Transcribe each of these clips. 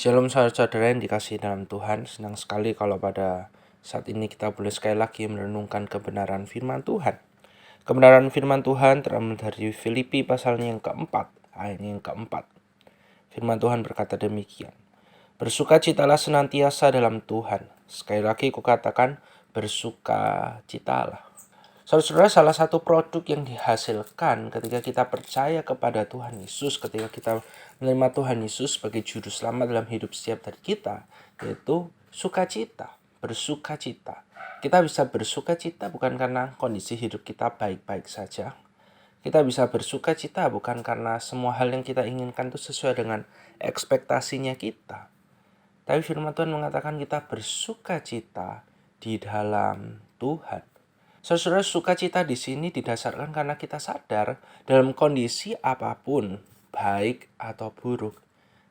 Shalom saudara-saudara yang dikasihi dalam Tuhan, senang sekali kalau pada saat ini kita boleh sekali lagi merenungkan kebenaran firman Tuhan. Kebenaran firman Tuhan terambil dari Filipi pasalnya yang keempat, ayatnya yang keempat. Firman Tuhan berkata demikian, bersukacitalah senantiasa dalam Tuhan. Sekali lagi kukatakan, bersukacitalah. Saudara-saudara, salah satu produk yang dihasilkan ketika kita percaya kepada Tuhan Yesus, ketika kita menerima Tuhan Yesus sebagai juru selamat dalam hidup setiap dari kita, yaitu sukacita, bersukacita. Kita bisa bersukacita bukan karena kondisi hidup kita baik-baik saja. Kita bisa bersukacita bukan karena semua hal yang kita inginkan itu sesuai dengan ekspektasinya kita. Tapi firman Tuhan mengatakan kita bersukacita di dalam Tuhan. Saudara, sukacita di sini didasarkan karena kita sadar dalam kondisi apapun, baik atau buruk,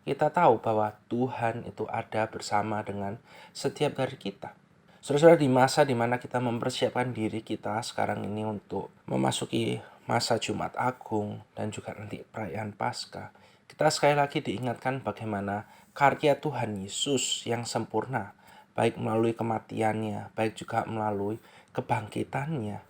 kita tahu bahwa Tuhan itu ada bersama dengan setiap dari kita. Saudara, di masa dimana kita mempersiapkan diri kita sekarang ini untuk memasuki masa Jumat Agung dan juga nanti perayaan Paskah, kita sekali lagi diingatkan bagaimana karya Tuhan Yesus yang sempurna, baik melalui kematiannya, baik juga melalui kebangkitannya,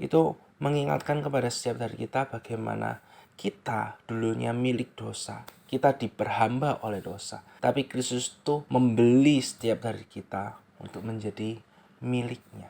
itu mengingatkan kepada setiap dari kita bagaimana kita dulunya milik dosa. Kita diperhamba oleh dosa. Tapi Kristus itu membeli setiap dari kita untuk menjadi miliknya.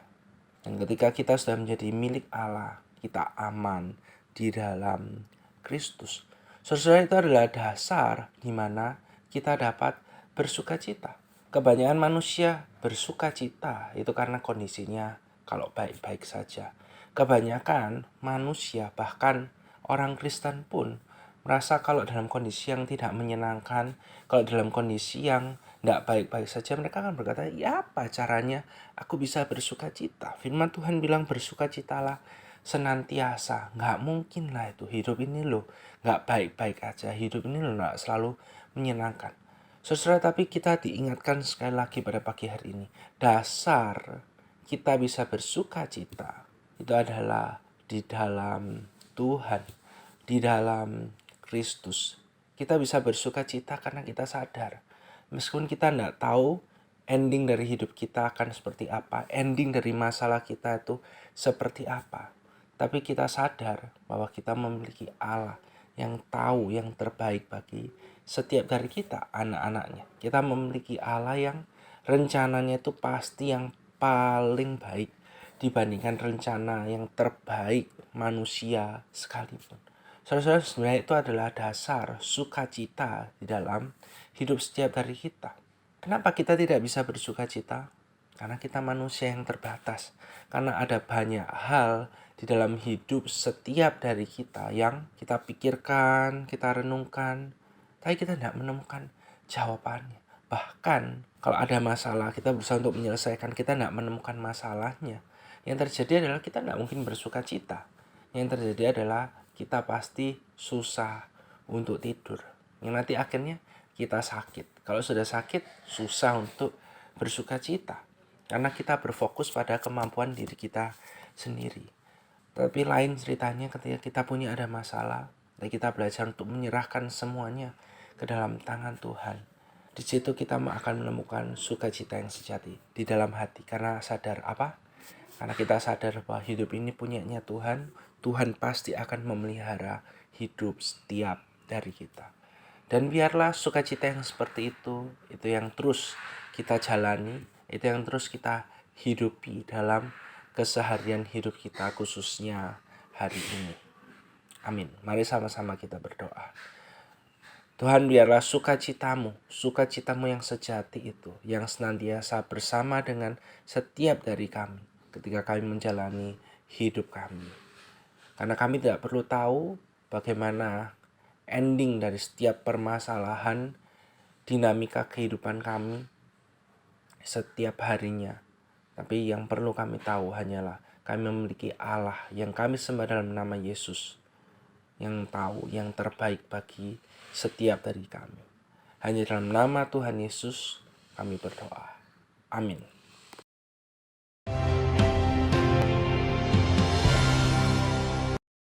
Dan ketika kita sudah menjadi milik Allah, kita aman di dalam Kristus. Saudara, itu adalah dasar di mana kita dapat bersukacita. Kebanyakan manusia bersukacita itu karena kondisinya kalau baik-baik saja. Kebanyakan manusia, bahkan orang Kristen pun merasa kalau dalam kondisi yang tidak menyenangkan, kalau dalam kondisi yang tidak baik-baik saja, mereka akan berkata, ya apa caranya aku bisa bersukacita? Firman Tuhan bilang bersukacitalah senantiasa. Nggak mungkin lah itu, hidup ini loh nggak baik-baik aja, hidup ini loh nggak selalu menyenangkan. Saudara, tapi kita diingatkan sekali lagi pada pagi hari ini, dasar kita bisa bersukacita itu adalah di dalam Tuhan, di dalam Kristus. Kita bisa bersukacita karena kita sadar, meskipun kita tidak tahu ending dari hidup kita akan seperti apa, ending dari masalah kita itu seperti apa, tapi kita sadar bahwa kita memiliki Allah yang tahu yang terbaik bagi setiap dari kita, anak-anaknya. Kita memiliki Allah yang rencananya itu pasti yang paling baik dibandingkan rencana yang terbaik manusia sekalipun. Saudara-saudara, sebenarnya itu adalah dasar sukacita di dalam hidup setiap dari kita. Kenapa kita tidak bisa bersukacita? Karena kita manusia yang terbatas. Karena ada banyak hal di dalam hidup setiap dari kita yang kita pikirkan, kita renungkan, tapi kita tidak menemukan jawabannya. Bahkan kalau ada masalah, kita berusaha untuk menyelesaikan, kita tidak menemukan masalahnya. Yang terjadi adalah kita tidak mungkin bersuka cita. Yang terjadi adalah kita pasti susah untuk tidur. Yang nanti akhirnya kita sakit. Kalau sudah sakit, susah untuk bersuka cita. Karena kita berfokus pada kemampuan diri kita sendiri. Tapi lain ceritanya ketika kita punya ada masalah, dan kita belajar untuk menyerahkan semuanya ke dalam tangan Tuhan. Di situ kita akan menemukan sukacita yang sejati di dalam hati. Karena sadar apa? Karena kita sadar bahwa hidup ini punyanya Tuhan. Tuhan pasti akan memelihara hidup setiap dari kita. Dan biarlah sukacita yang seperti itu yang terus kita jalani, itu yang terus kita hidupi dalam keseharian hidup kita, khususnya hari ini. Amin. Mari sama-sama kita berdoa. Tuhan, biarlah sukacitamu yang sejati itu, yang senantiasa bersama dengan setiap dari kami ketika kami menjalani hidup kami. Karena kami tidak perlu tahu bagaimana ending dari setiap permasalahan, dinamika kehidupan kami setiap harinya. Tapi yang perlu kami tahu hanyalah kami memiliki Allah yang kami sembah dalam nama Yesus, yang tahu yang terbaik bagi setiap dari kami. Hanya dalam nama Tuhan Yesus kami berdoa. Amin.